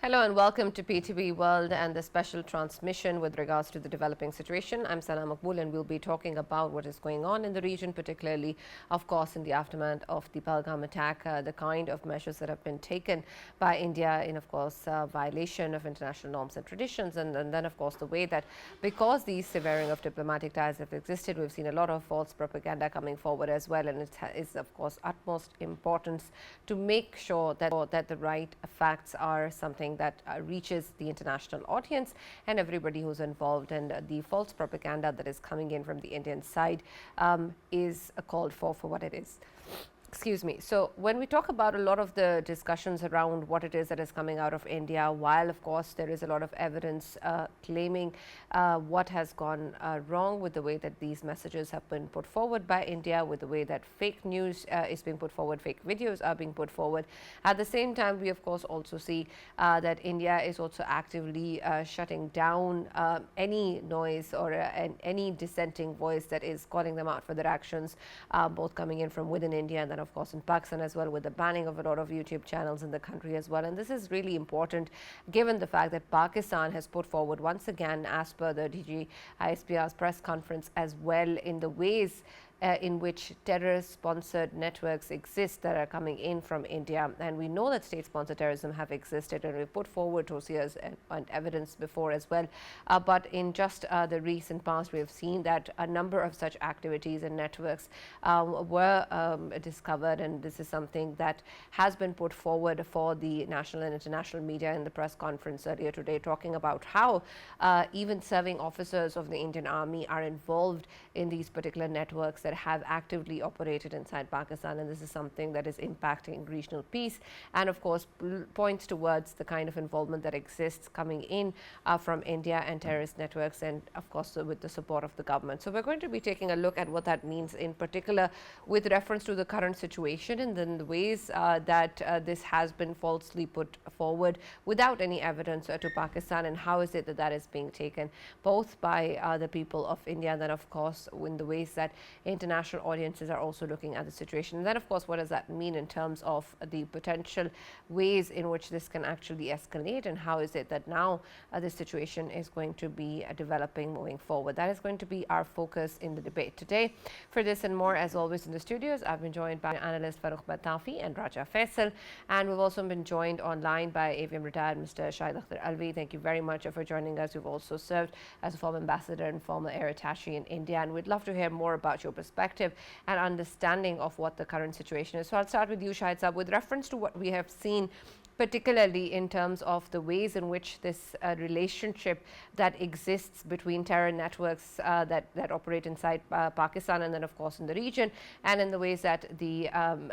Hello and welcome to PTV World and the special transmission with regards to the developing situation. I'm Maqbool and we'll be talking about what is going on in the region, particularly, of course, in the aftermath of the Pahalgam attack, the kind of measures that have been taken by India in, of course, violation of international norms and traditions. And then, of course, the way that because these severing of diplomatic ties have existed, we've seen a lot of false propaganda coming forward as well. And it is, of course, utmost importance to make sure that the right facts are something that reaches the international audience and everybody who's involved. And the false propaganda that is coming in from the Indian side is called for what it is. Excuse me. So when we talk about a lot of the discussions around what it is that is coming out of India, while of course there is a lot of evidence claiming what has gone wrong with the way that these messages have been put forward by India, with the way that fake news is being put forward, fake videos are being put forward. At the same time, we of course also see that India is also actively shutting down any noise or any dissenting voice that is calling them out for their actions, both coming in from within India and then of course in Pakistan as well, with the banning of a lot of YouTube channels in the country as well. And this is really important given the fact that Pakistan has put forward once again, as per the DG ISPR's press conference as well, in the ways in which terrorist-sponsored networks exist that are coming in from India. And we know that state-sponsored terrorism have existed, and we've put forward dossiers and evidence before as well. But in just the recent past, we have seen that a number of such activities and networks were discovered, and this is something that has been put forward for the national and international media in the press conference earlier today, talking about how even serving officers of the Indian Army are involved in these particular networks that have actively operated inside Pakistan, and this is something that is impacting regional peace and of course points towards the kind of involvement that exists coming in from India and terrorist networks, and of course with the support of the government. So we're going to be taking a look at what that means in particular with reference to the current situation, and then the ways that this has been falsely put forward without any evidence to Pakistan, and how is it that that is being taken both by the people of India and then of course in the ways that international audiences are also looking at the situation. And then, of course, what does that mean in terms of the potential ways in which this can actually escalate, and how is it that now this situation is going to be developing moving forward? That is going to be our focus in the debate today. For this and more, as always, in the studios, I've been joined by analyst Pitafi and Raja Faisal, and we've also been joined online by AVM retired Mr. Shaid ALvi. Thank you very much for joining us. You've also served as a former ambassador and former air attache in India, and we'd love to hear more about your perspective and understanding of what the current situation is. So I'll start with you, Shaid Saab, with reference to what we have seen, particularly in terms of the ways in which this relationship that exists between terror networks that operate inside Pakistan and then of course in the region, and in the ways that the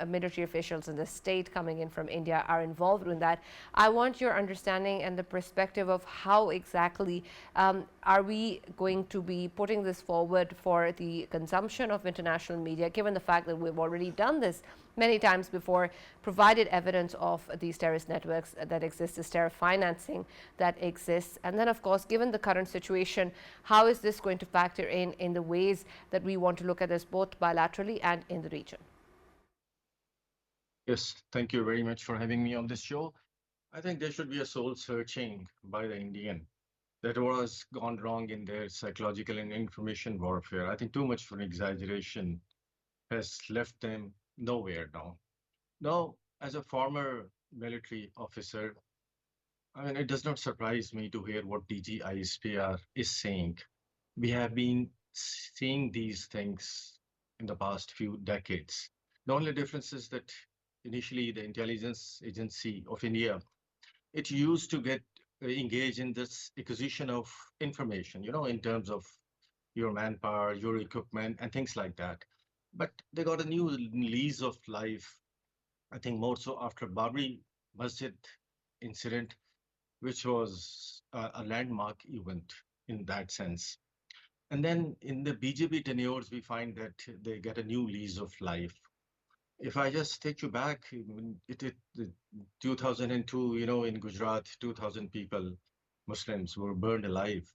military officials in the state coming in from India are involved in that. I want your understanding and the perspective of how exactly are we going to be putting this forward for the consumption of international media, given the fact that we've already done this many times before, provided evidence of these terrorist networks that exist, this terror financing that exists. And then, of course, given the current situation, how is this going to factor in the ways that we want to look at this both bilaterally and in the region? Yes, thank you very much for having me on this show. I think there should be a soul searching by the Indian that was gone wrong in their psychological and information warfare. I think too much for exaggeration has left them nowhere now. Now, as a former military officer, I mean, it does not surprise me to hear what DG ISPR is saying. We have been seeing these things in the past few decades. The only difference is that initially the intelligence agency of India, it used to get engaged in this acquisition of information, in terms of your manpower, your equipment, and things like that. But they got a new lease of life, I think more so after Babri Masjid incident, which was a landmark event in that sense. And then in the BJP tenures, we find that they get a new lease of life. If I just take you back, it 2002, in Gujarat, 2,000 people, Muslims, were burned alive.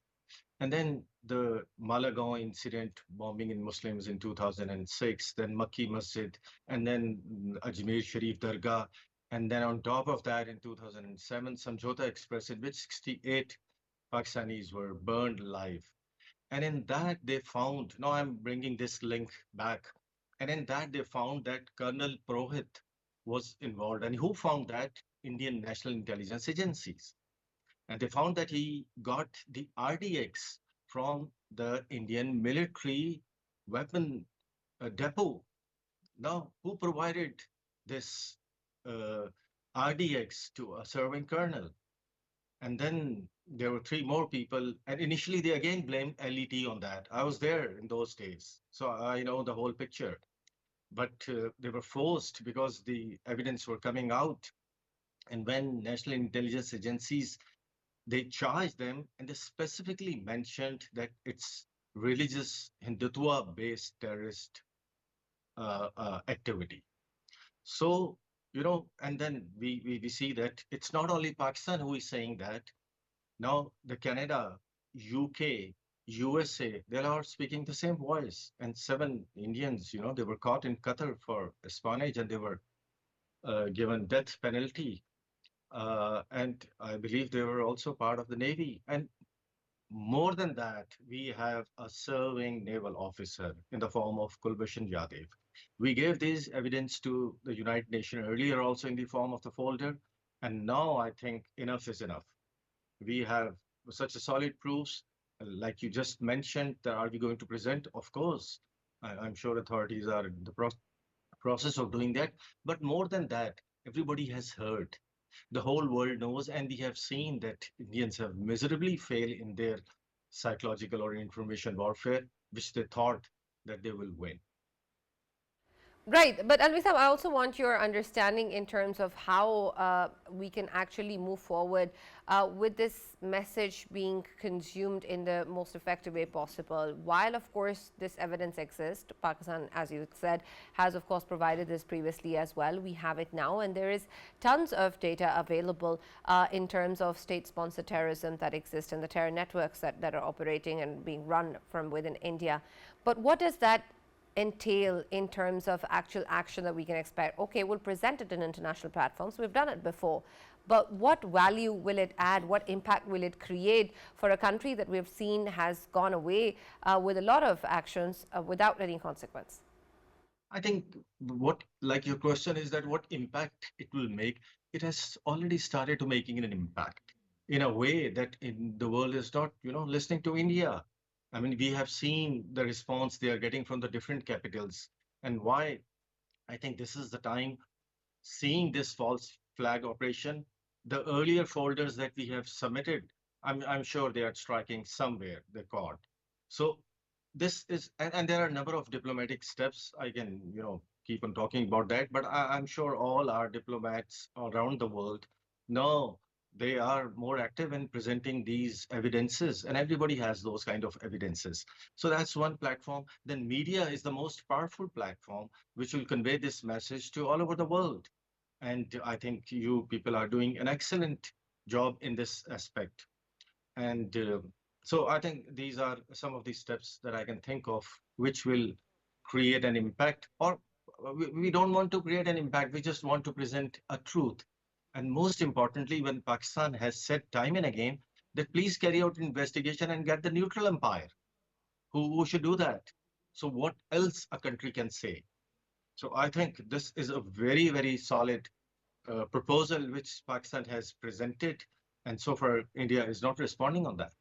And then the Malagaon incident, bombing in Muslims in 2006, then Makki Masjid, and then Ajmer Sharif Dargah. And then on top of that, in 2007, Samjhota Express, in which 68 Pakistanis were burned alive. And in that, they found, now I'm bringing this link back, and in that, they found that Colonel Prohit was involved. And who found that? Indian National Intelligence Agencies. And they found that he got the RDX from the Indian military weapon depot. Now, who provided this uh, RDX to a serving colonel? And then there were three more people. And initially, they again blamed LET on that. I was there in those days, so I know the whole picture. But they were forced because the evidence were coming out. And when national intelligence agencies, they charged them, and they specifically mentioned that it's religious Hindutva-based terrorist activity. So, and then we see that it's not only Pakistan who is saying that. Now, the Canada, UK, USA, they are speaking the same voice. And 7 Indians, they were caught in Qatar for espionage and they were given death penalty. And I believe they were also part of the Navy. And more than that, we have a serving naval officer in the form of Kulbhushan Yadav. We gave this evidence to the United Nations earlier, also in the form of the folder. And now I think enough is enough. We have such a solid proofs, like you just mentioned, that are we going to present? Of course, I'm sure authorities are in the process of doing that. But more than that, everybody has heard. The whole world knows, and we have seen that Indians have miserably failed in their psychological or information warfare, which they thought that they will win. Right, but Alvi Sahab, I also want your understanding in terms of how we can actually move forward with this message being consumed in the most effective way possible. While, of course, this evidence exists, Pakistan, as you said, has, of course, provided this previously as well. We have it now, and there is tons of data available in terms of state-sponsored terrorism that exists and the terror networks that are operating and being run from within India. But what does that entail in terms of actual action that we can expect? Okay, we'll present it in international platforms. We've done it before. But what value will it add? What impact will it create for a country that we've seen has gone away with a lot of actions without any consequence? I think like your question is that what impact it will make, it has already started to making an impact in a way that in the world is not, listening to India. I mean, we have seen the response they are getting from the different capitals. And why I think this is the time, seeing this false flag operation, the earlier folders that we have submitted, I'm sure they are striking somewhere the chord. So this is, and there are a number of diplomatic steps. I can, keep on talking about that, but I'm sure all our diplomats around the world know they are more active in presenting these evidences, and everybody has those kind of evidences. So that's one platform. Then media is the most powerful platform which will convey this message to all over the world. And I think you people are doing an excellent job in this aspect. And so I think these are some of the steps that I can think of which will create an impact. Or we don't want to create an impact, we just want to present a truth. And most importantly, when Pakistan has said time and again that please carry out investigation and get the neutral umpire who should do that. So what else a country can say? So I think this is a very, very solid proposal which Pakistan has presented. And so far, India is not responding on that.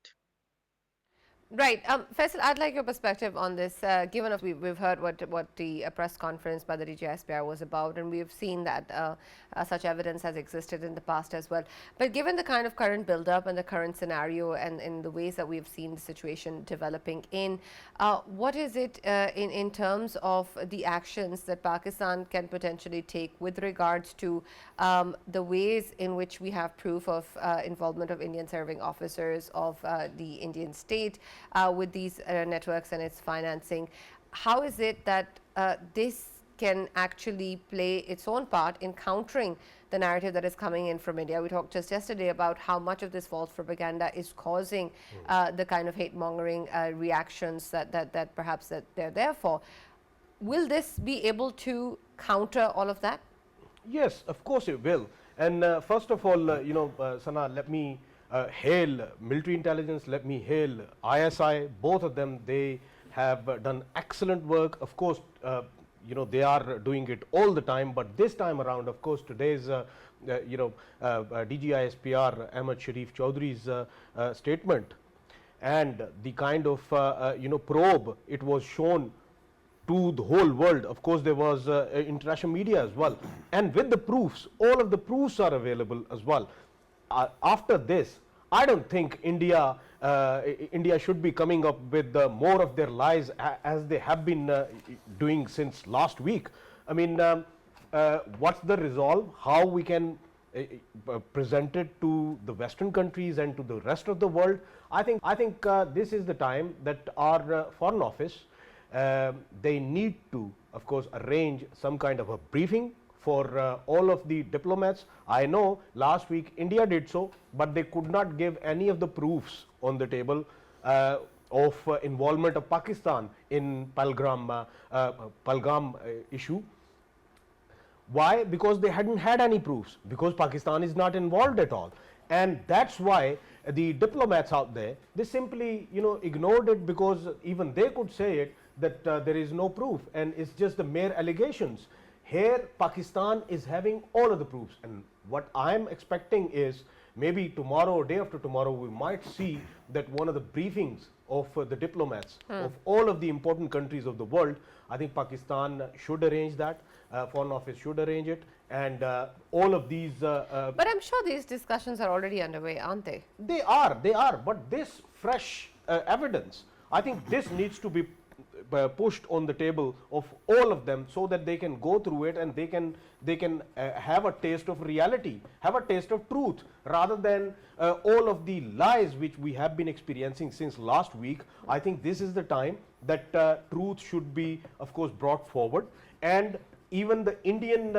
Right. Faisal, I'd like your perspective on this, given we've heard what the press conference by the DGSPR was about, and we've seen that such evidence has existed in the past as well. But given the kind of current build-up and the current scenario and in the ways that we've seen the situation developing in, what is it in terms of the actions that Pakistan can potentially take with regards to the ways in which we have proof of involvement of Indian serving officers of the Indian state with these networks and its financing? How is it that this can actually play its own part in countering the narrative that is coming in from India? We talked just yesterday about how much of this false propaganda is causing the kind of hate-mongering reactions that perhaps that they're there for. Will this be able to counter all of that? Yes, of course it will. And first of all, Sana, let me hail military intelligence, let me hail ISI, both of them, they have done excellent work. Of course, they are doing it all the time, but this time around, of course, today's, DGISPR Ahmed Sharif Chaudhry's statement and the kind of, probe it was shown to the whole world. Of course, there was international media as well, and with the proofs, all of the proofs are available as well. After this, I don't think India should be coming up with more of their lies as they have been doing since last week. I mean, what's the resolve? How we can present it to the Western countries and to the rest of the world? I think this is the time that our Foreign Office, they need to, of course, arrange some kind of a briefing for all of the diplomats. I know last week India did so, but they could not give any of the proofs on the table of involvement of Pakistan in Palgram issue. Why? Because they hadn't had any proofs, because Pakistan is not involved at all. And that's why the diplomats out there, they simply ignored it, because even they could say it that there is no proof and it's just the mere allegations. Here Pakistan is having all of the proofs, and what I'm expecting is maybe tomorrow or day after tomorrow we might see that one of the briefings of the diplomats of all of the important countries of the world. I think Pakistan should arrange that, Foreign Office should arrange it, and all of these But I'm sure these discussions are already underway, aren't they? They are, but this fresh evidence, I think this needs to be pushed on the table of all of them, so that they can go through it and they can have a taste of reality, have a taste of truth, rather than all of the lies which we have been experiencing since last week. I think this is the time that truth should be, of course, brought forward, and even the Indian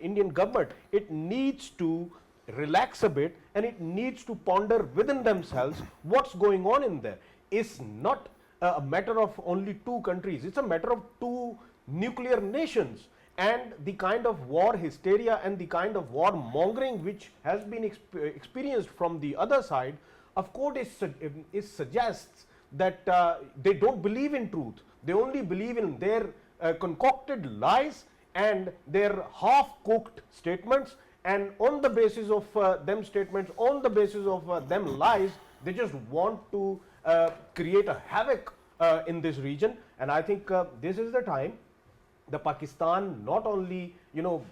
Indian government, it needs to relax a bit, and it needs to ponder within themselves what's going on in there. It's not a matter of only two countries, it's a matter of two nuclear nations, and the kind of war hysteria and the kind of war mongering which has been experienced from the other side, of course it suggests that they don't believe in truth, they only believe in their concocted lies and their half-cooked statements, and on the basis of them statements, on the basis of them lies, they just want to create a havoc in this region. And I think this is the time the Pakistan not only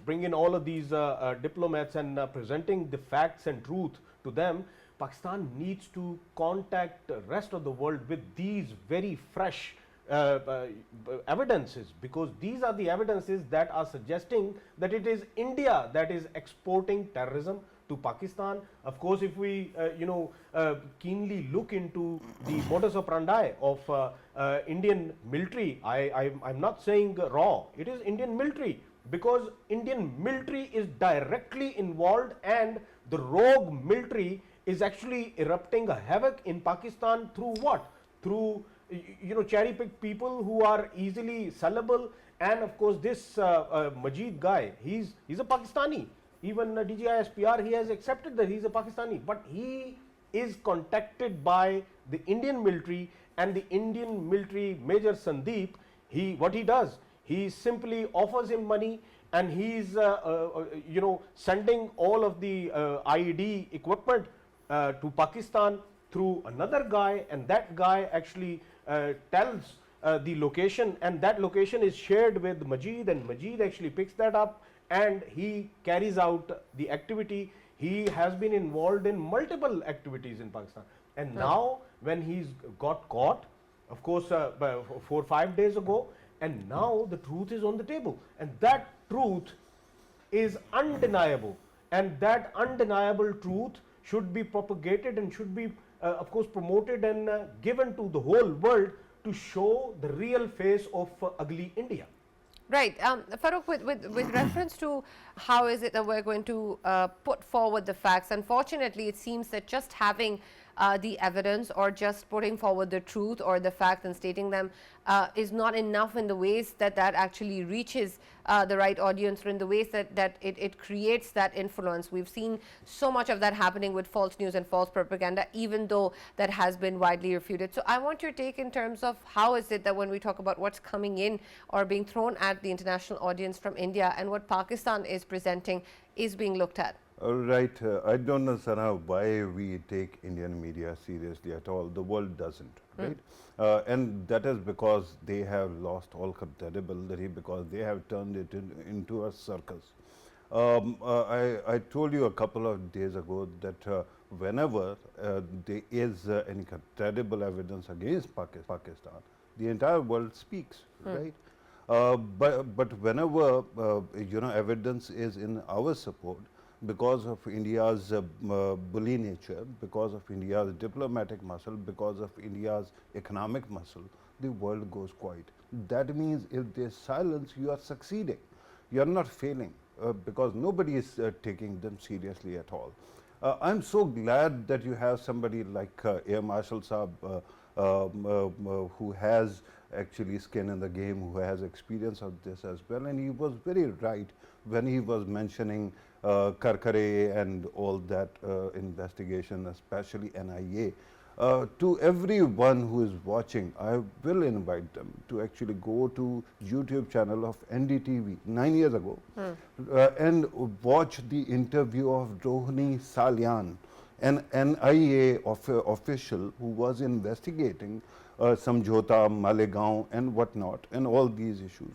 bring in all of these diplomats and presenting the facts and truth to them. Pakistan needs to contact the rest of the world with these very fresh evidences, because these are the evidences that are suggesting that it is India that is exporting terrorism to Pakistan. Of course, if we keenly look into the modus operandi of Indian military, I'm not saying raw, it is Indian military, because Indian military is directly involved, and the rogue military is actually erupting a havoc in Pakistan through what? Through cherry picked people who are easily sellable. And of course this Majid guy, he's a Pakistani. Even DGISPR, he has accepted that he's a Pakistani, but he is contacted by the Indian military, and the Indian military Major Sandeep, what he does, he simply offers him money, and he's sending all of the IED equipment to Pakistan through another guy, and that guy actually tells the location, and that location is shared with Majid, and Majid actually picks that up and he carries out the activity. He has been involved in multiple activities in Pakistan, and now when he's got caught, of course 4 or 5 days ago, and now the truth is on the table, and that truth is undeniable, and that undeniable truth should be propagated and should be of course promoted and given to the whole world to show the real face of ugly India. Right. Farooq, with reference to how is it that we're going to put forward the facts, unfortunately, it seems that just having the evidence, or just putting forward the truth or the fact and stating them is not enough in the ways that that actually reaches the right audience, or in the ways that it creates that influence. We've seen so much of that happening with false news and false propaganda, even though that has been widely refuted. So I want your take in terms of how is it that when we talk about what's coming in or being thrown at the international audience from India, and what Pakistan is presenting is being looked at. Right. I don't know, Sana, why we take Indian media seriously at all. The world doesn't, right? And that is because they have lost all credibility, because they have turned it into a circus. I told you a couple of days ago that whenever there is any credible evidence against Pakistan, the entire world speaks, right? But whenever evidence is in our support, because of India's bully nature, because of India's diplomatic muscle, because of India's economic muscle, the world goes quiet. That means if there's silence, you are succeeding. You are not failing, because nobody is taking them seriously at all. I'm so glad that you have somebody like Air Marshal Saab, who has actually skin in the game, who has experience of this as well. And he was very right when he was mentioning Karkare and all that investigation, especially NIA. To everyone who is watching, I will invite them to actually go to YouTube channel of NDTV 9 years ago and watch the interview of Rohini Salyan, an NIA official who was investigating Samjhota, Malegaon and whatnot and all these issues.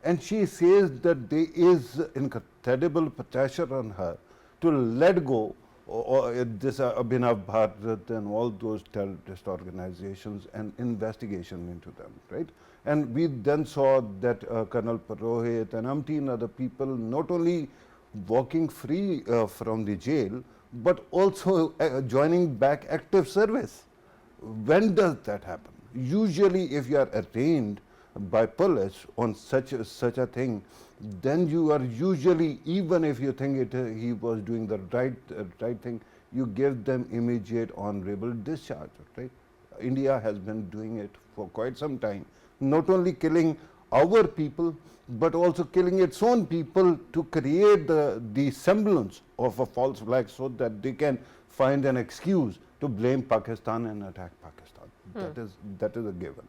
And she says that there is incredible pressure on her to let go this Abhinav Bharat and all those terrorist organizations and investigation into them, right? And we then saw that Colonel Purohit and umpteen other people not only walking free from the jail, but also joining back active service. When does that happen? Usually if you are arraigned by police on such a thing, then you are usually, even if you think he was doing the right thing, you give them immediate honorable discharge, right? India has been doing it for quite some time, not only killing our people, but also killing its own people to create the semblance of a false flag so that they can find an excuse to blame Pakistan and attack Pakistan. That is a given.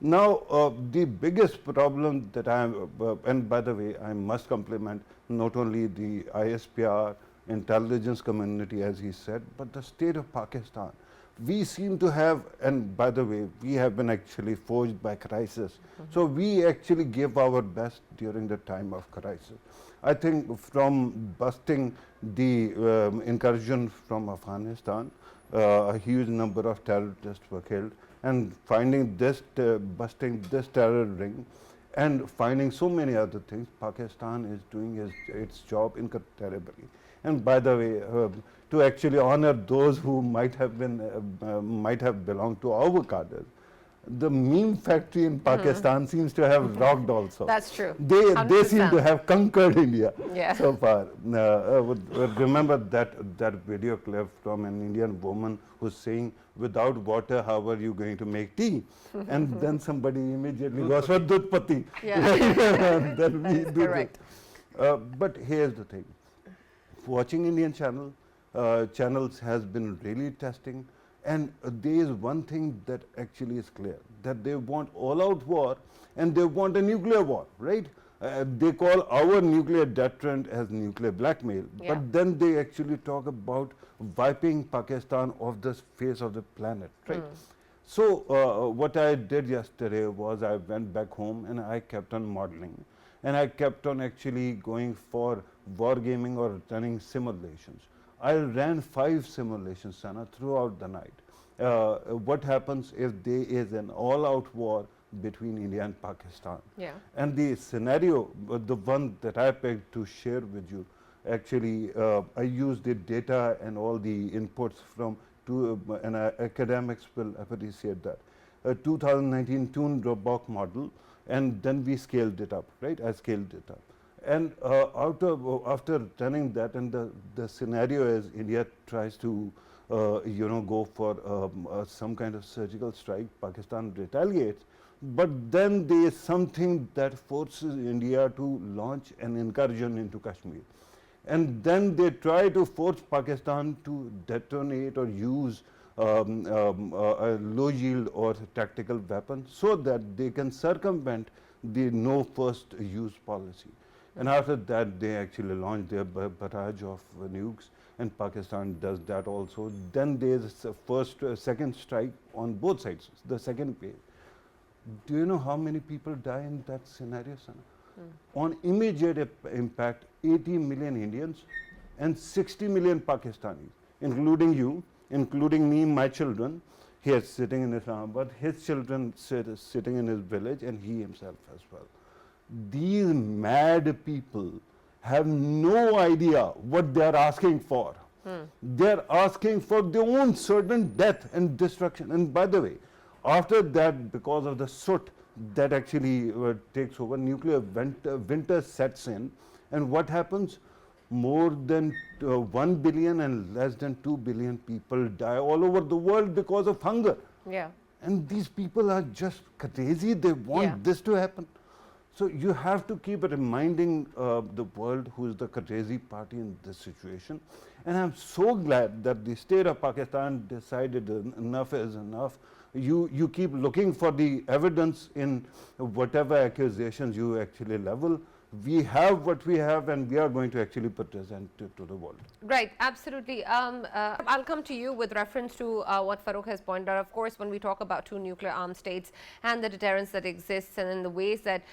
Now, the biggest problem that I am, and by the way, I must compliment not only the ISPR, intelligence community, as he said, but the state of Pakistan. We seem to have, and by the way, we have been actually forged by crisis. So we actually give our best during the time of crisis. I think from busting the incursion from Afghanistan, a huge number of terrorists were killed, and finding this, busting this terror ring, and finding so many other things, Pakistan is doing its job incredibly. And by the way, to actually honor those who might have belonged to our cadres, the meme factory in Pakistan seems to have rocked also. That's true. They seem to have conquered India so far. Remember that video clip from an Indian woman who's saying, without water, how are you going to make tea? And then somebody immediately goes for Dudpati. Then we do correct. But here's the thing. Watching Indian channels has been really testing. And there is one thing that actually is clear, that they want all-out war and they want a nuclear war, right? They call our nuclear deterrent as nuclear blackmail, but then they actually talk about wiping Pakistan off the face of the planet, right? So what I did yesterday was I went back home and I kept on modeling, and I kept on actually going for wargaming or running simulations. I ran 5 simulations, Sana, throughout the night. What happens if there is an all-out war between India and Pakistan? And the scenario, the one that I picked to share with you, actually I used the data and all the inputs from and academics will appreciate that. 2019 Thun-Robach model, and then we scaled it up, right? I scaled it up. And after running that, and the scenario is India tries to go for some kind of surgical strike, Pakistan retaliates. But then there is something that forces India to launch an incursion into Kashmir. And then they try to force Pakistan to detonate or use a low yield or tactical weapon so that they can circumvent the no first use policy. And after that, they actually launch their barrage of nukes, and Pakistan does that also. Then there's a second strike on both sides, the second wave. Do you know how many people die in that scenario, Sana? On immediate impact, 80 million Indians and 60 million Pakistanis, including you, including me, my children. He is sitting in Islamabad, his children sitting in his village, and he himself as well. These mad people have no idea what they are asking for. They are asking for their own certain death and destruction. And by the way, after that, because of the soot that actually takes over, nuclear winter sets in. And what happens? More than 1 billion and less than 2 billion people die all over the world because of hunger. Yeah. And these people are just crazy. They want this to happen. So you have to keep reminding the world who is the crazy party in this situation. And I'm so glad that the state of Pakistan decided enough is enough. You keep looking for the evidence in whatever accusations you actually level. We have what we have, and we are going to actually present it to the world. Right, absolutely. I'll come to you with reference to what Farooq has pointed out. Of course, when we talk about two nuclear armed states and the deterrence that exists, and in the ways that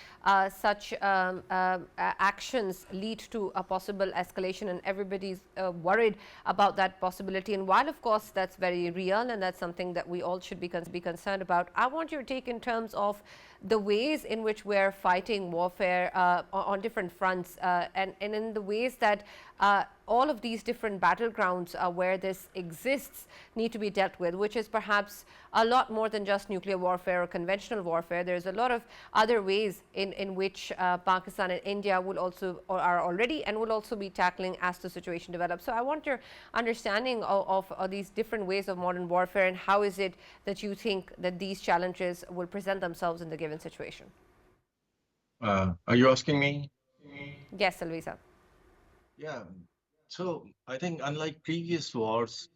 such actions lead to a possible escalation, and everybody's worried about that possibility. And while, of course, that's very real and that's something that we all should be concerned about, I want your take in terms of the ways in which we're fighting warfare on different fronts, and in the ways that all of these different battlegrounds where this exists need to be dealt with, which is perhaps a lot more than just nuclear warfare or conventional warfare. There's a lot of other ways in which Pakistan and India will also, or are already, and will also be tackling as the situation develops. So I want your understanding of these different ways of modern warfare, and how is it that you think that these challenges will present themselves in the given situation? Are you asking me? Yes, Alvisa. Yeah. So I think unlike previous wars,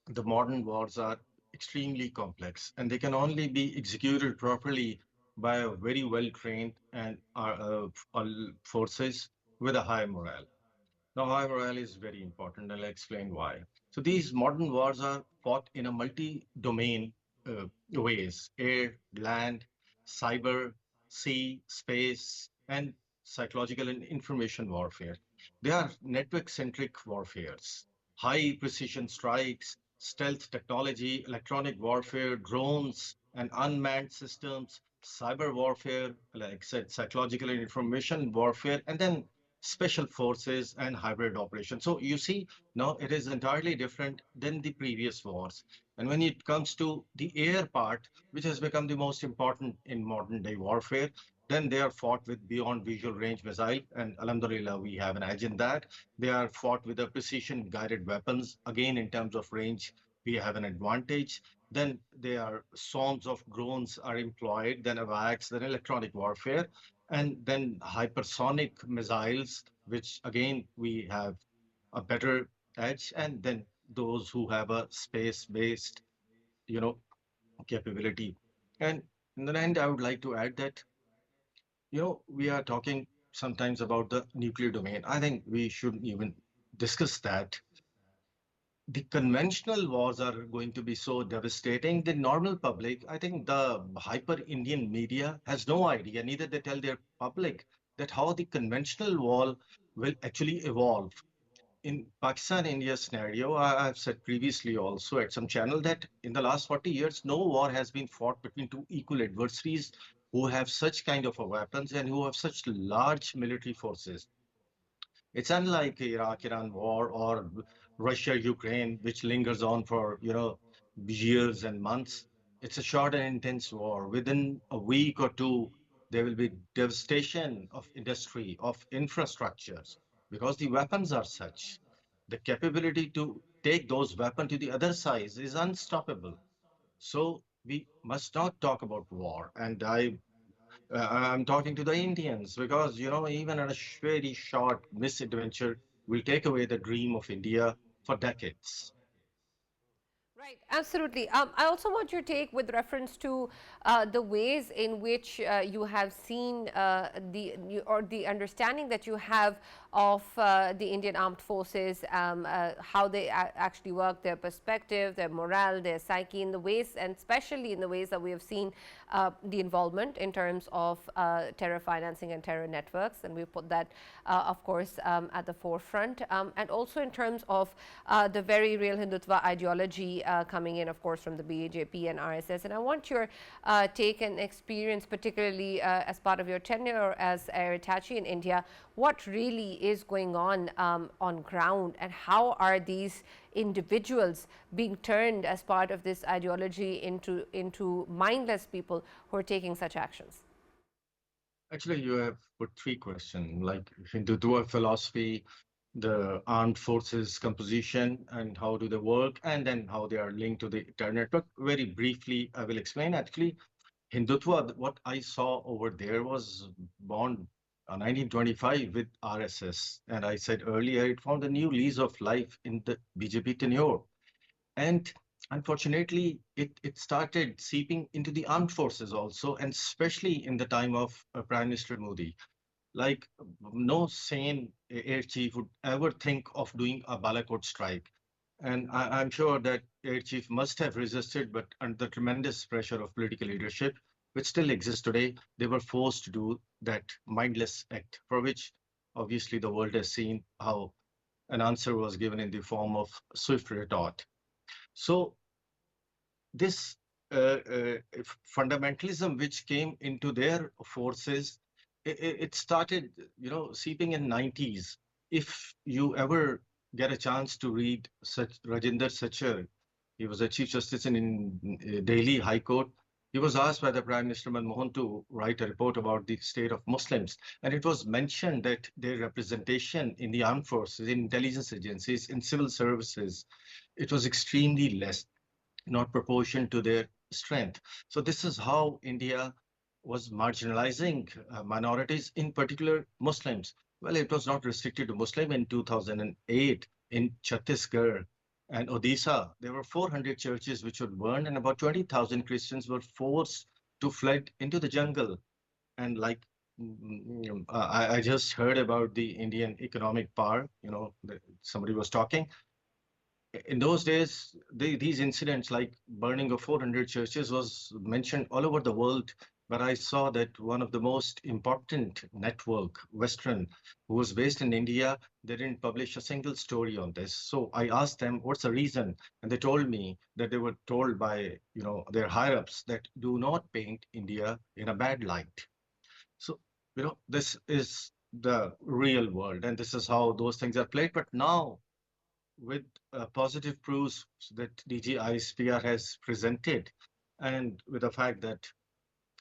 the modern wars are extremely complex, and they can only be executed properly by a very well trained and forces with a high morale. Now, high morale is very important, and I'll explain why. So these modern wars are fought in a multi-domain ways: air, land, cyber, sea, space, and psychological and information warfare. They are network-centric warfares, high precision strikes, stealth technology, electronic warfare, drones, and unmanned systems, cyber warfare, like I said, psychological and information warfare, and then special forces and hybrid operations. So you see, now it is entirely different than the previous wars. And when it comes to the air part, which has become the most important in modern day warfare, then they are fought with beyond visual range missile. And Alhamdulillah, we have an edge in that. They are fought with a precision guided weapons. Again, in terms of range, we have an advantage. Then there are swarms of drones are employed, then AWACS, then electronic warfare, and then hypersonic missiles, which again we have a better edge, and then those who have a space-based, you know, capability. And in the end, I would like to add that, we are talking sometimes about the nuclear domain. I think we should even discuss that. The conventional wars are going to be so devastating. The normal public, I think the hyper Indian media has no idea, neither they tell their public that how the conventional war will actually evolve. In Pakistan India scenario, I've said previously also at some channel that in the last 40 years, no war has been fought between two equal adversaries who have such kind of a weapons and who have such large military forces. It's unlike Iraq-Iran war or Russia-Ukraine, which lingers on for, years and months. It's a short and intense war. Within a week or two, there will be devastation of industry, of infrastructures, because the weapons are such. The capability to take those weapons to the other side is unstoppable. So we must not talk about war. And I'm talking to the Indians because, even a very short misadventure will take away the dream of India for decades. Right, absolutely. I also want your take with reference to the ways in which you have seen or the understanding that you have of the Indian Armed Forces, how they actually work, their perspective, their morale, their psyche, in the ways, and especially in the ways that we have seen the involvement in terms of terror financing and terror networks, and we put that, of course, at the forefront, and also in terms of the very real Hindutva ideology coming in, of course, from the BJP and RSS. And I want your take and experience, particularly as part of your tenure as Air Attache in India, what really is going on ground, and how are these individuals being turned as part of this ideology into mindless people who are taking such actions? Actually, you have put three questions, like Hindutva philosophy, the armed forces composition, and how do they work, and then how they are linked to the entire network. Very briefly, I will explain. Actually, Hindutva, what I saw over there was born 1925 with RSS. And I said earlier, it found a new lease of life in the BJP tenure. And unfortunately, it started seeping into the armed forces also, and especially in the time of Prime Minister Modi. Like, no sane air chief would ever think of doing a Balakot strike. And I'm sure that air chief must have resisted, but under the tremendous pressure of political leadership, which still exists today, they were forced to do that mindless act, for which obviously the world has seen how an answer was given in the form of swift retort. So this fundamentalism which came into their forces, it started, seeping in 90s. If you ever get a chance to read such Rajinder Sachar, he was a Chief Justice in Delhi High Court. He was asked by the Prime Minister Manmohan to write a report about the state of Muslims. And it was mentioned that their representation in the armed forces, in intelligence agencies, in civil services, it was extremely less, not proportion to their strength. So this is how India was marginalizing minorities, in particular Muslims. Well, it was not restricted to Muslim. In 2008, in Chhattisgarh and Odisha, there were 400 churches which were burned, and about 20,000 Christians were forced to fled into the jungle. And like, I just heard about the Indian economic power, somebody was talking. In those days, these incidents like burning of 400 churches was mentioned all over the world. But I saw that one of the most important network, Western, who was based in India, they didn't publish a single story on this. So I asked them, what's the reason? And they told me that they were told by, their higher ups that do not paint India in a bad light. So, this is the real world, and this is how those things are played. But now, with positive proofs that DG ISPR has presented, and with the fact that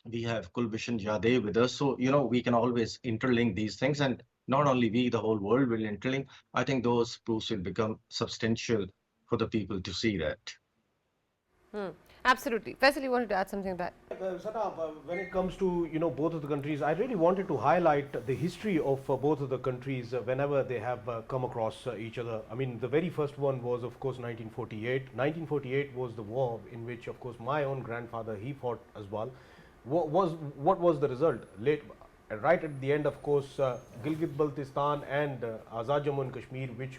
we have Kulbhushan Yadav with us, so we can always interlink these things, and not only we, the whole world will interlink. I think those proofs will become substantial for the people to see that. Absolutely. Faisal, you wanted to add something to that? Sana, when it comes to both of the countries, I really wanted to highlight the history of both of the countries whenever they have come across each other. I mean, the very first one was, of course, 1948. 1948 was the war in which, of course, my own grandfather, he fought as well. What was the result? Right at the end, of course, Gilgit-Baltistan and Azad Jammu and Kashmir, which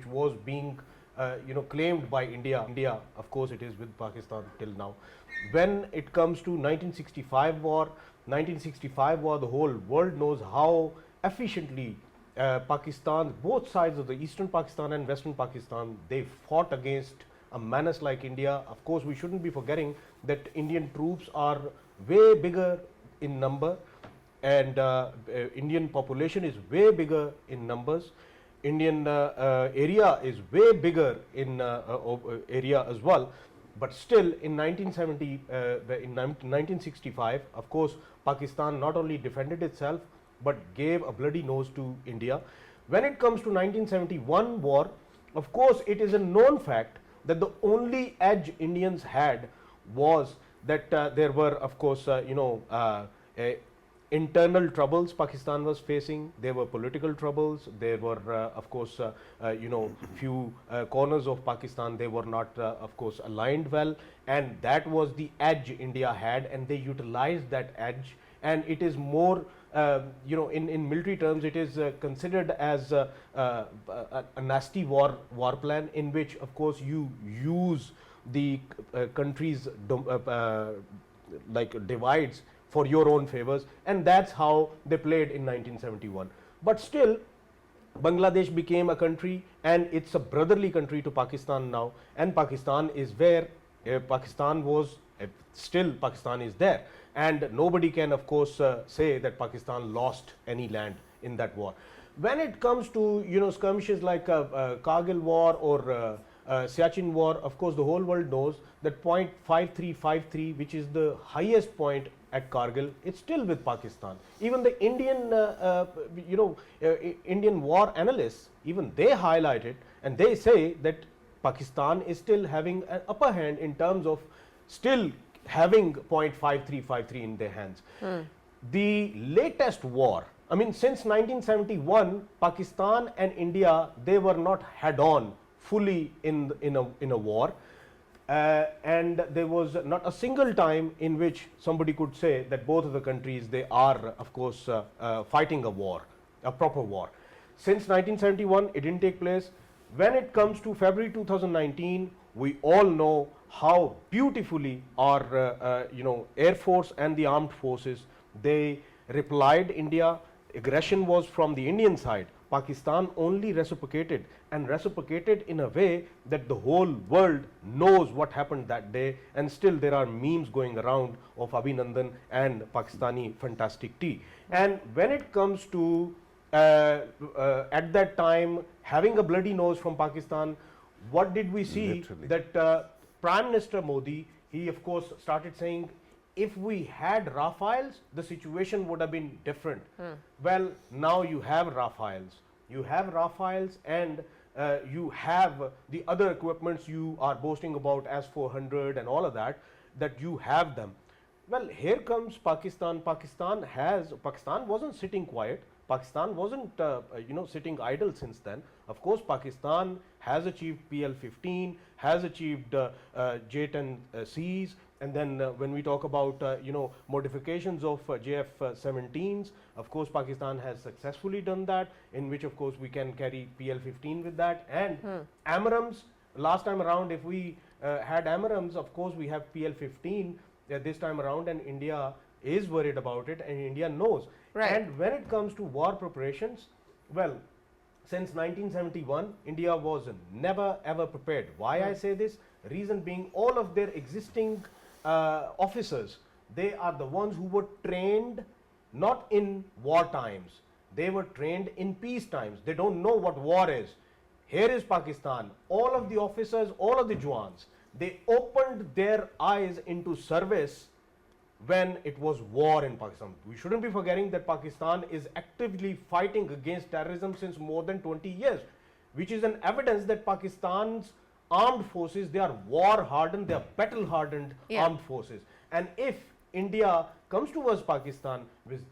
was being claimed by India. India, of course, it is with Pakistan till now. When it comes to 1965 war, the whole world knows how efficiently Pakistan, both sides of the Eastern Pakistan and Western Pakistan, they fought against a menace like India. Of course, we shouldn't be forgetting that Indian troops are way bigger in number, and Indian population is way bigger in numbers. Indian area is way bigger in area as well. But still, in 1965, of course, Pakistan not only defended itself, but gave a bloody nose to India. When it comes to 1971 war, of course, it is a known fact that the only edge Indians had was that there were, of course, internal troubles Pakistan was facing. There were political troubles. There were, of course, few corners of Pakistan, they were not, of course, aligned well. And that was the edge India had, and they utilized that edge. And it is more, in military terms, it is considered as a nasty war plan, in which, of course, you use the country's divides for your own favors, and that's how they played in 1971. But still, Bangladesh became a country, and it's a brotherly country to Pakistan now, and Pakistan is where Pakistan was, still Pakistan is there, and nobody can, of course, say that Pakistan lost any land in that war. When it comes to skirmishes like Kargil war or Siachen war, of course, the whole world knows that point 5353, which is the highest point at Kargil, it's still with Pakistan. Even the Indian, Indian war analysts, even they highlight it, and they say that Pakistan is still having an upper hand in terms of still having point 5353 in their hands. The latest war, I mean, since 1971, Pakistan and India, they were not head on fully in a war. And there was not a single time in which somebody could say that both of the countries, they are, of course, fighting a war, a proper war. Since 1971, it didn't take place. When it comes to February 2019, we all know how beautifully our Air Force and the armed forces, they replied India. Aggression was from the Indian side. Pakistan only reciprocated, and reciprocated in a way that the whole world knows what happened that day, and still there are memes going around of Abhinandan and Pakistani fantastic tea. And when it comes to at that time having a bloody nose from Pakistan, what did we see? Literally. That Prime Minister Modi, he of course started saying, if we had Rafales, the situation would have been different. Well, now you have Rafales. You have Rafales, and you have the other equipments you are boasting about, S-400 and all of that, that you have them. Well, here comes Pakistan. Pakistan wasn't sitting quiet. Pakistan wasn't sitting idle since then. Of course, Pakistan has achieved PL-15, has achieved J-10Cs, and then when we talk about modifications of JF-17s, of course Pakistan has successfully done that, in which of course we can carry PL-15 with that. And AMRAAMs, last time around, if we had AMRAAMs, of course we have PL-15 this time around, and India is worried about it, and India knows. Right. And when it comes to war preparations, well, since 1971, India was never ever prepared. Why I say this? Reason being, all of their existing officers, they are the ones who were trained not in war times, they were trained in peace times. They don't know what war is. Here is Pakistan, all of the officers, all of the Jawans, they opened their eyes into service when it was war in Pakistan. We shouldn't be forgetting that Pakistan is actively fighting against terrorism since more than 20 years, which is an evidence that Pakistan's armed forces, they are war hardened, they are battle hardened armed forces. And if India comes towards Pakistan with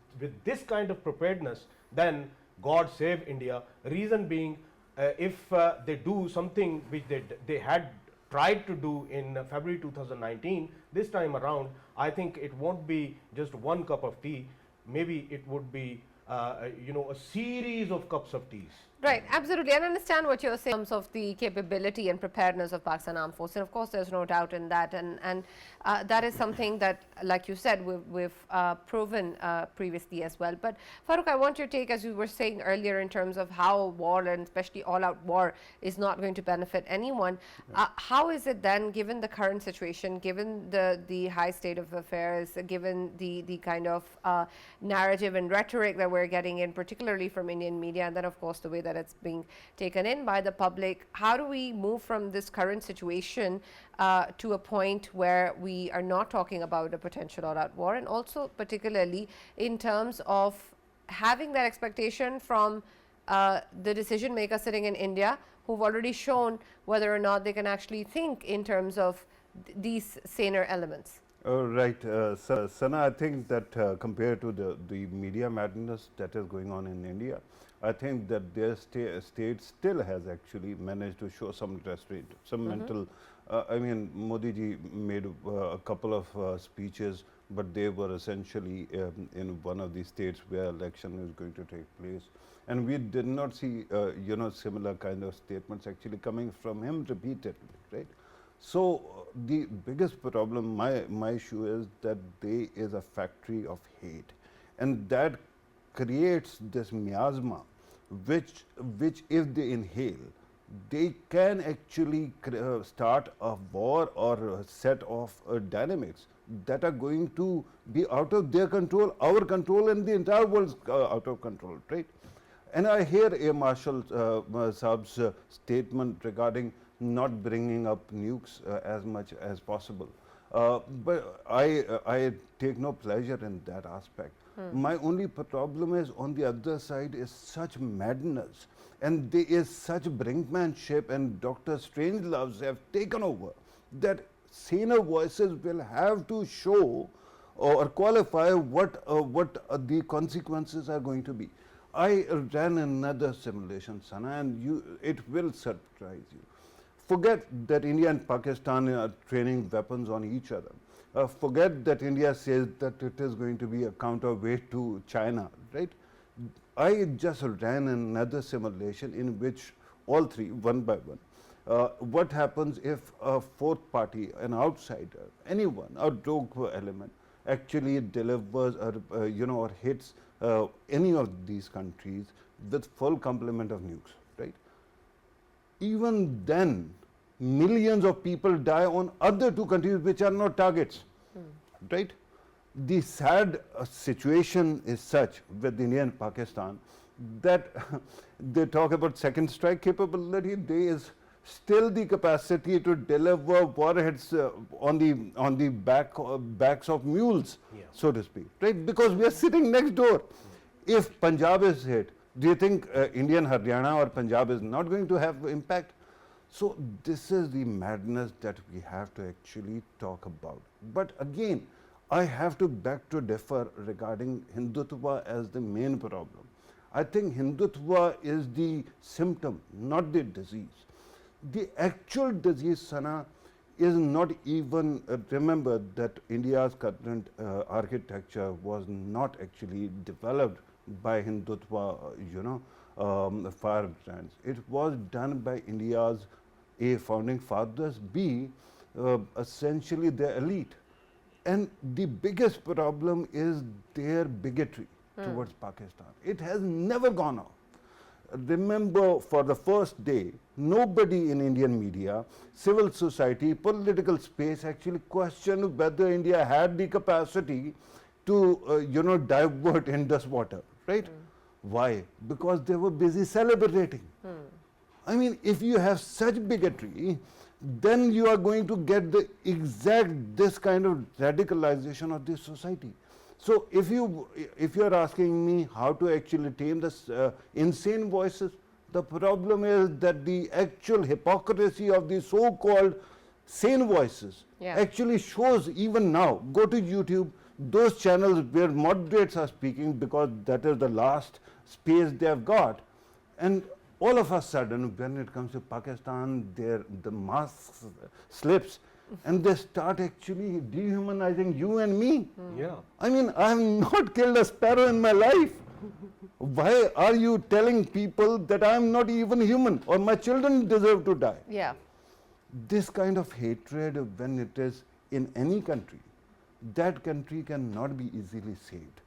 this kind of preparedness, then God save India. Reason being, if they do something which they had tried to do in February 2019, this time around, I think it won't be just one cup of tea. Maybe it would be a series of cups of teas. Right, absolutely. And I understand what you're saying in terms of the capability and preparedness of Pakistan Armed Forces. And of course, there's no doubt in that. And that is something that, like you said, we've proven previously as well. But Farooq, I want your take, as you were saying earlier, in terms of how war, and especially all-out war, is not going to benefit anyone. How is it then, given the current situation, given the high state of affairs, given the kind of narrative and rhetoric that we're getting in, particularly from Indian media, and then of course the way that it's being taken in by the public, how do we move from this current situation to a point where we are not talking about a potential all-out war, and also particularly in terms of having that expectation from the decision maker sitting in India, who've already shown whether or not they can actually think in terms of these saner elements. Right, Sana, I think that compared to the media madness that is going on in India, I think that their state still has actually managed to show some restraint, some mental. I mean, Modi ji made a couple of speeches, but they were essentially in one of the states where election is going to take place, and we did not see similar kind of statements actually coming from him repeatedly, right? So the biggest problem, my issue is that there is a factory of hate, and that creates this miasma, which if they inhale, they can actually start a war or a set of dynamics that are going to be out of their control, our control, and the entire world's out of control, right? And I hear Air Marshal Saab's statement regarding not bringing up nukes as much as possible. But I take no pleasure in that aspect. My only problem is on the other side is such madness, and there is such brinkmanship, and Dr. Strangeloves have taken over, that saner voices will have to show or qualify what the consequences are going to be. I ran another simulation, Sana, and it will surprise you. Forget that India and Pakistan are training weapons on each other. Forget that India says that it is going to be a counterweight to China, right? I just ran another simulation in which all three, one by one, what happens if a fourth party, an outsider, anyone, a rogue element, actually delivers or hits any of these countries with full complement of nukes, right? Even then, millions of people die on other two countries which are not targets, right? The sad situation is such with India and Pakistan that they talk about second strike capability. There is still the capacity to deliver warheads on the backs of mules, so to speak, right? Because we are sitting next door. If Punjab is hit, do you think Indian Haryana or Punjab is not going to have impact? So this is the madness that we have to actually talk about. But again, I have to beg to differ regarding Hindutva as the main problem. I think Hindutva is the symptom, not the disease. The actual disease, Sana, is not even, remember that India's current architecture was not actually developed by Hindutva, firebrands. It was done by India's A, founding fathers, B, essentially the elite. And the biggest problem is their bigotry towards Pakistan. It has never gone off. Remember, for the first day, nobody in Indian media, civil society, political space actually questioned whether India had the capacity to, divert Indus water, right? Why? Because they were busy celebrating. I mean, if you have such bigotry, then you are going to get the exact this kind of radicalization of this society. So if you are asking me how to actually tame this insane voices, the problem is that the actual hypocrisy of the so-called sane voices actually shows even now. Go to YouTube, those channels where moderates are speaking, because that is the last space they have got, and all of a sudden, when it comes to Pakistan, the mask slips, and they start actually dehumanizing you and me. Yeah. I mean, I have not killed a sparrow in my life. Why are you telling people that I am not even human, or my children deserve to die? Yeah. This kind of hatred, when it is in any country, that country cannot be easily saved.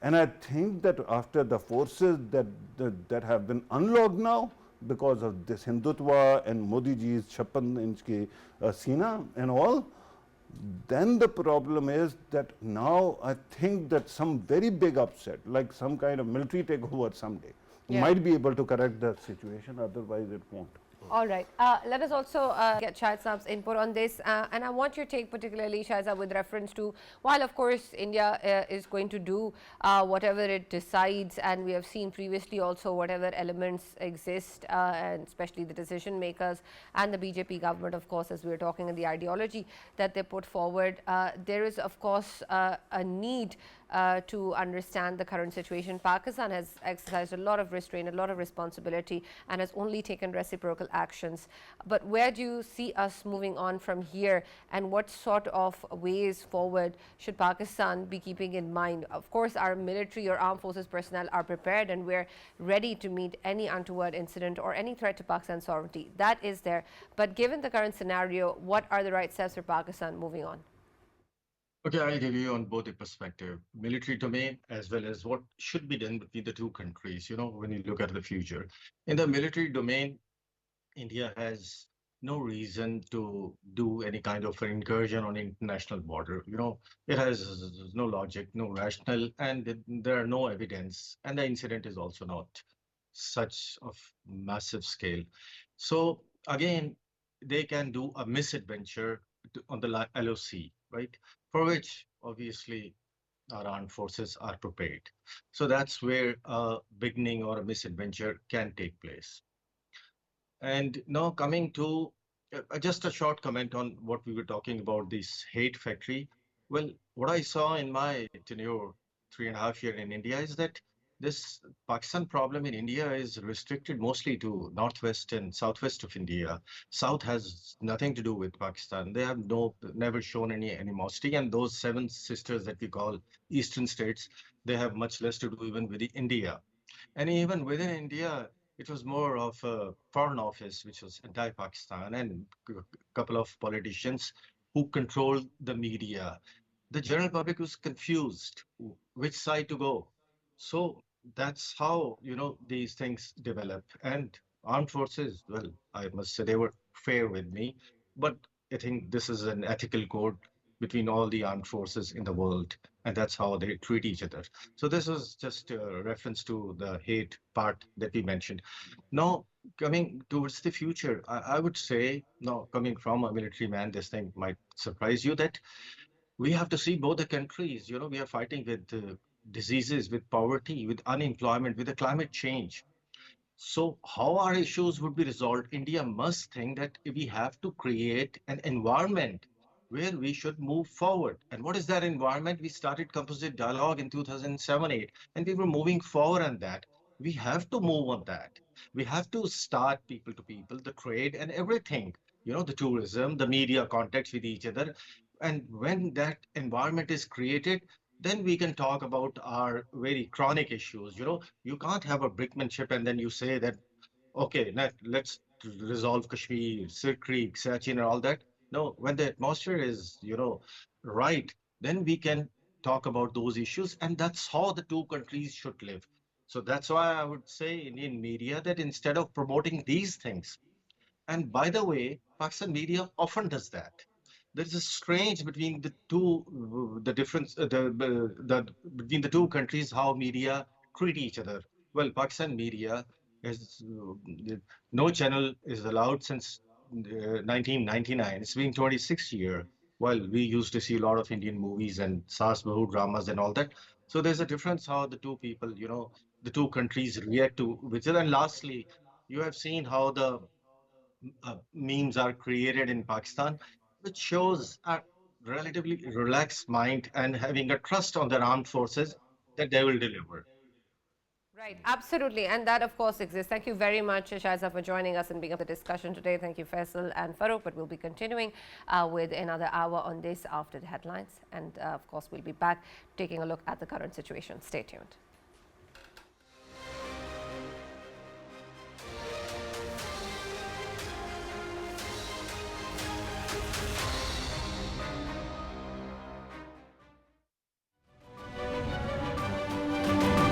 And I think that after the forces that have been unlocked now because of this Hindutva and Modi ji's 56-inch ki Sina and all, then the problem is that now I think that some very big upset, like some kind of military takeover someday, might be able to correct the situation, otherwise it won't. All right. Let us also get Shahid Saab's input on this. And I want your take, particularly, Shahid Saab, with reference to, while of course India is going to do whatever it decides, and we have seen previously also whatever elements exist, and especially the decision makers and the BJP government, of course, as we were talking, and the ideology that they put forward, there is, of course, a need to understand the current situation. Pakistan has exercised a lot of restraint, a lot of responsibility, and has only taken reciprocal actions. But where do you see us moving on from here, and what sort of ways forward should Pakistan be keeping in mind? Of course, our military or armed forces personnel are prepared, and we're ready to meet any untoward incident or any threat to Pakistan's sovereignty. That is there. But given the current scenario, what are the right steps for Pakistan moving on? Okay, I'll give you on both the perspective, military domain as well as what should be done between the two countries, when you look at the future. In the military domain, India has no reason to do any kind of an incursion on international border. It has no logic, no rational, and there are no evidence. And the incident is also not such of massive scale. So again, they can do a misadventure on the LOC, right? For which obviously our armed forces are prepared. So that's where a beginning or a misadventure can take place. And now coming to just a short comment on what we were talking about, this hate factory. Well, what I saw in my tenure, 3.5 years in India, is that this Pakistan problem in India is restricted mostly to northwest and southwest of India. South has nothing to do with Pakistan. They have never shown any animosity, and those seven sisters that we call eastern states, they have much less to do even with India. And even within India, it was more of a foreign office, which was anti-Pakistan, and a couple of politicians who controlled the media. The general public was confused which side to go. So that's how, these things develop. And armed forces, well, I must say they were fair with me, but I think this is an ethical code between all the armed forces in the world, and that's how they treat each other. So this was just a reference to the hate part that we mentioned. Now, coming towards the future, I would say, now coming from a military man, this thing might surprise you that we have to see both the countries. We are fighting with diseases, with poverty, with unemployment, with the climate change. So how our issues would be resolved? India must think that we have to create an environment where we should move forward. And what is that environment? We started composite dialogue in 2007-8, and we were moving forward on that. We have to move on that. We have to start people to people, the trade and everything, the tourism, the media contacts with each other. And when that environment is created, then we can talk about our very chronic issues. You can't have a brickmanship and then you say that, okay, let's resolve Kashmir, Sir Creek, Sachin, and all that. No, when the atmosphere is, right, then we can talk about those issues, and that's how the two countries should live. So that's why I would say Indian media that instead of promoting these things, and by the way, Pakistan media often does that. There is a strange between the two, the difference, between the two countries, how media treat each other. Well, Pakistan media is no channel is allowed since 1999. It's been 26 years. Well, we used to see a lot of Indian movies and Saas Bahu dramas and all that. So there's a difference how the two people, the two countries react to each other. And lastly, you have seen how the memes are created in Pakistan, which shows a relatively relaxed mind and having a trust on their armed forces that they will deliver. Right, absolutely. And that, of course, exists. Thank you very much, Shaiza, for joining us and being of the discussion today. Thank you, Faisal and Farouk. But we'll be continuing with another hour on this after the headlines. And, of course, we'll be back taking a look at the current situation. Stay tuned.